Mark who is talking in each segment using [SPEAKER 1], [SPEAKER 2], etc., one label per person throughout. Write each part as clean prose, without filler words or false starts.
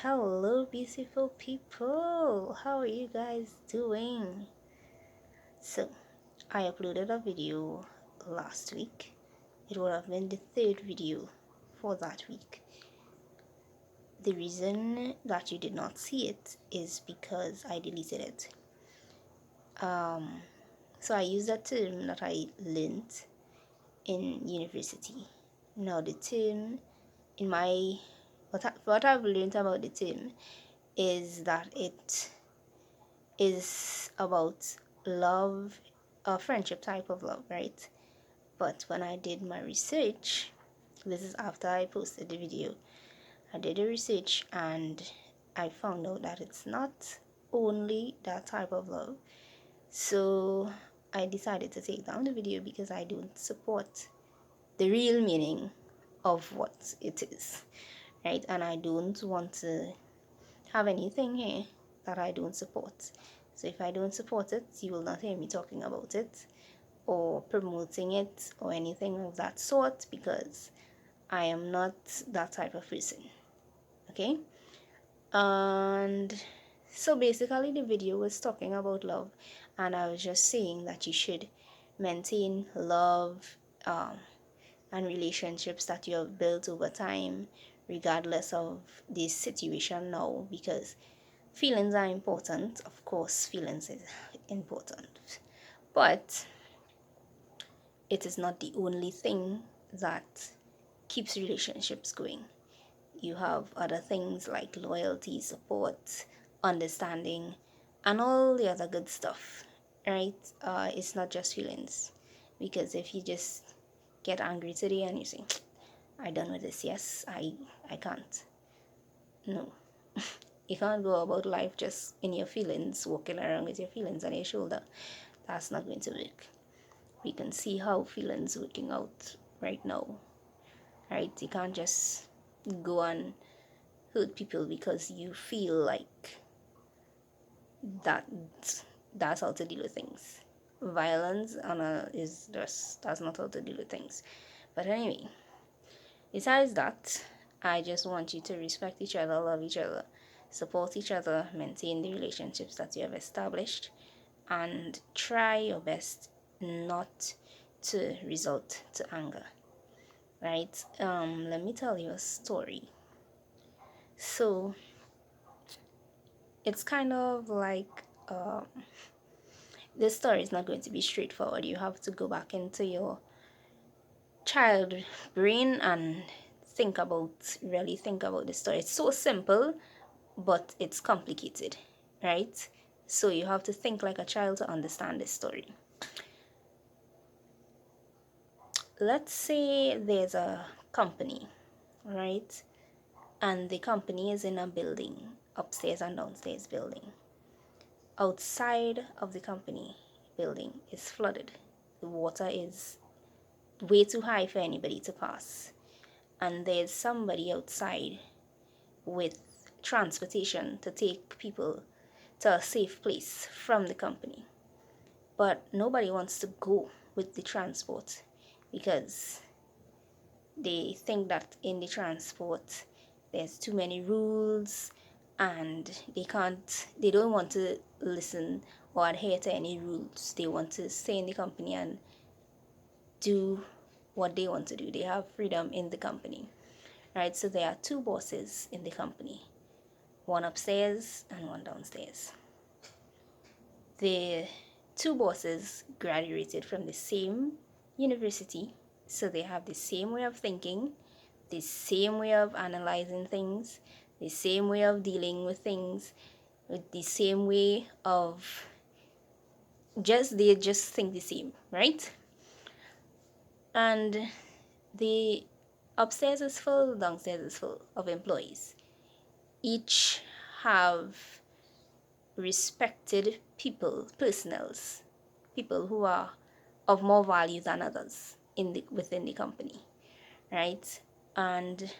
[SPEAKER 1] Hello, beautiful people. How are you guys doing? So, I uploaded a video last week. It would have been the third video for that week. The reason that you did not see it is because I deleted it. So I used a term that I learned in university. Now, the term in my what I've learned about the term is that it is about love, a friendship type of love, right? But when I did my research, this is after I posted the video, I did the research and I found out that it's not only that type of love. So I decided to take down the video because I don't support the real meaning of what it is, right? And I don't want to have anything here that I don't support. So if I don't support it, you will not hear me talking about it or promoting it or anything of that sort because I am not that type of person. Okay? And so basically the video was talking about love, and I was just saying that you should maintain love and relationships that you have built over time regardless of this situation now, because feelings are important. Of course, feelings is important, but it is not the only thing that keeps relationships going. You have other things like loyalty, support, understanding, and all the other good stuff, right? It's not just feelings, because if you just get angry today and you say, "I done with this," yes, I can't. No, you can't go about life just in your feelings, walking around with your feelings on your shoulder. That's not going to work. We can see how feelings working out right now, right? You can't just go and hurt people because you feel like that that's how to deal with things. Violence is just that's not how to deal with things. But anyway, besides that, I just want you to respect each other, love each other, support each other, maintain the relationships that you have established, and try your best not to resort to anger. Right? Let me tell you a story. So it's kind of like this story is not going to be straightforward. You have to go back into your child brain and really think about the story. It's so simple, but it's complicated, right? So you have to think like a child to understand this story. Let's say there's a company, right? And the company is in a building, upstairs and downstairs building. Outside of the company building is flooded. The water is way too high for anybody to pass. And there's somebody outside with transportation to take people to a safe place from the company. But nobody wants to go with the transport because they think that in the transport there's too many rules and they don't want to listen or adhere to any rules. They want to stay in the company and do what they want to do. They have freedom in the company, right? So there are two bosses in the company, one upstairs and one downstairs. The two bosses graduated from the same university, so they have the same way of thinking, the same way of analyzing things, the same way of dealing with things, with the same way of they just think the same, right? And the upstairs is full, downstairs is full of employees. Each have respected personals, people who are of more value than others within the company, right? And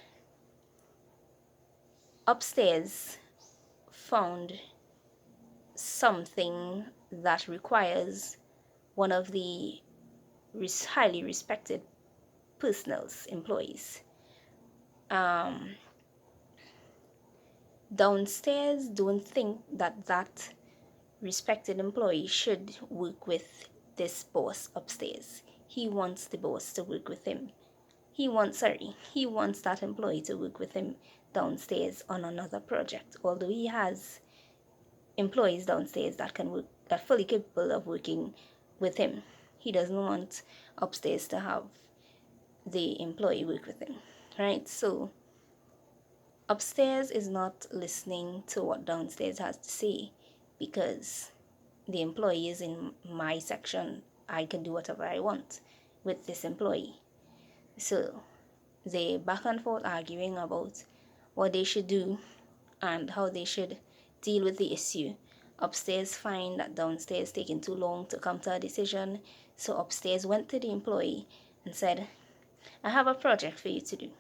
[SPEAKER 1] upstairs found something that requires one of the highly respected employees. downstairs don't think that that respected employee should work with this boss upstairs. He wants the boss to work with him. He wants that employee to work with him downstairs on another project. Although he has employees downstairs that can work, that are fully capable of working with him, he doesn't want upstairs to have the employee work with him, right? So upstairs is not listening to what downstairs has to say because the employee is in my section. I can do whatever I want with this employee. So they back and forth arguing about what they should do and how they should deal with the issue. Upstairs find that downstairs taking too long to come to a decision. So upstairs went to the employee and said, I have a project for you to do,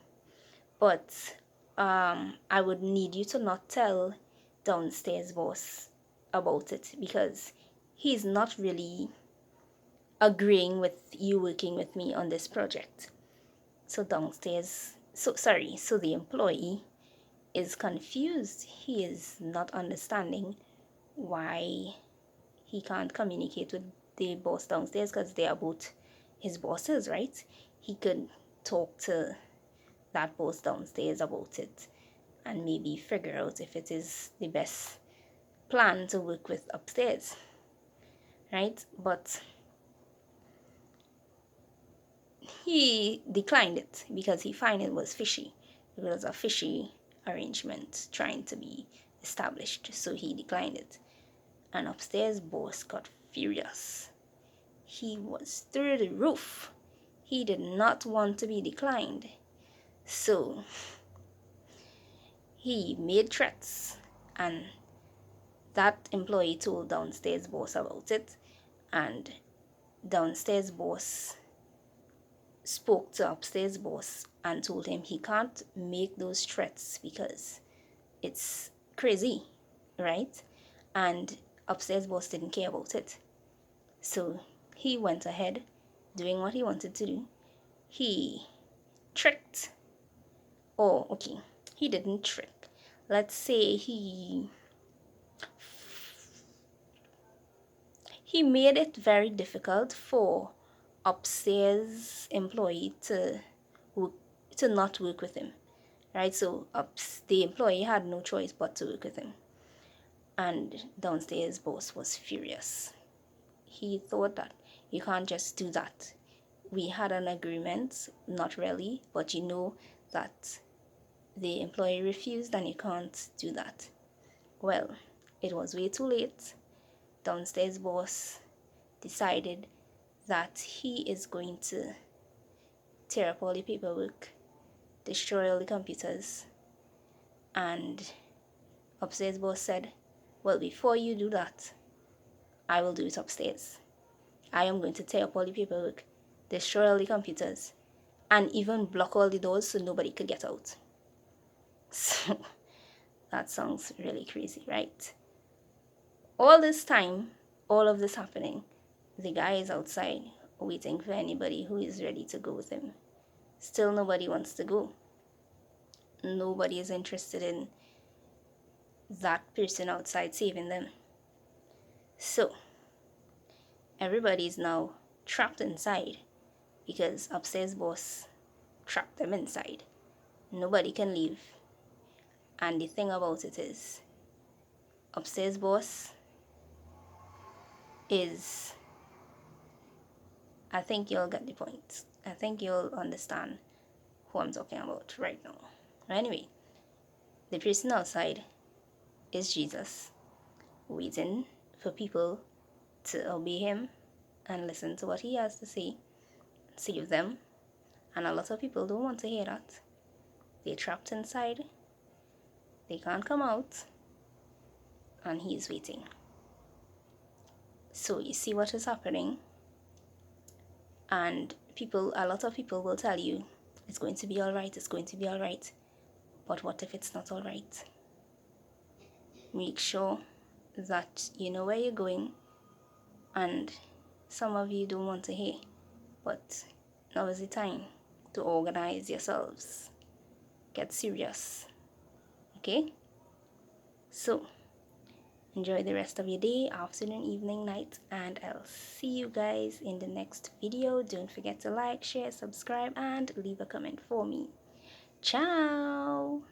[SPEAKER 1] but I would need you to not tell downstairs boss about it because he's not really agreeing with you working with me on this project. So the employee is confused. He is not understanding why he can't communicate with the boss downstairs because they are both his bosses, right? He could talk to that boss downstairs about it and maybe figure out if it is the best plan to work with upstairs, right? But he declined it because he found it was fishy. It was a fishy arrangement trying to be established, so he declined it. And upstairs boss got furious. He was through the roof. He did not want to be declined. So he made threats, and that employee told downstairs boss about it, and downstairs boss spoke to upstairs boss and told him he can't make those threats because it's crazy, right? And upstairs boss didn't care about it. So he went ahead doing what he wanted to do. He tricked, or okay, he didn't trick. Let's say he made it very difficult for upstairs employee to not work with him, right? So the employee had no choice but to work with him, and downstairs boss was furious. He thought that you can't just do that. We had an agreement, not really, but you know that the employee refused and you can't do that. Well, it was way too late. Downstairs boss decided that he is going to tear up all the paperwork, destroy all the computers, and upstairs boss said, well, before you do that, I will do it upstairs. I am going to tear up all the paperwork, destroy all the computers, and even block all the doors so nobody could get out. So that sounds really crazy, right? All this time, all of this happening, the guy is outside waiting for anybody who is ready to go with him. Still nobody wants to go. Nobody is interested in that person outside saving them. So everybody is now trapped inside because upstairs boss trapped them inside. Nobody can leave. And the thing about it is, upstairs boss is, I think you'll get the point. I think you'll understand who I'm talking about right now. Anyway, the person outside is Jesus, waiting for people to obey him and listen to what he has to say, save them. And a lot of people don't want to hear that. They're trapped inside, they can't come out, and he's waiting. So you see what is happening, and a lot of people will tell you it's going to be all right, it's going to be all right. But what if it's not all right? Make sure that you know where you're going, and some of you don't want to hear, but now is the time to organize yourselves. Get serious, okay? So enjoy the rest of your day, afternoon, evening, night, and I'll see you guys in the next video. Don't forget to like, share, subscribe, and leave a comment for me. Ciao.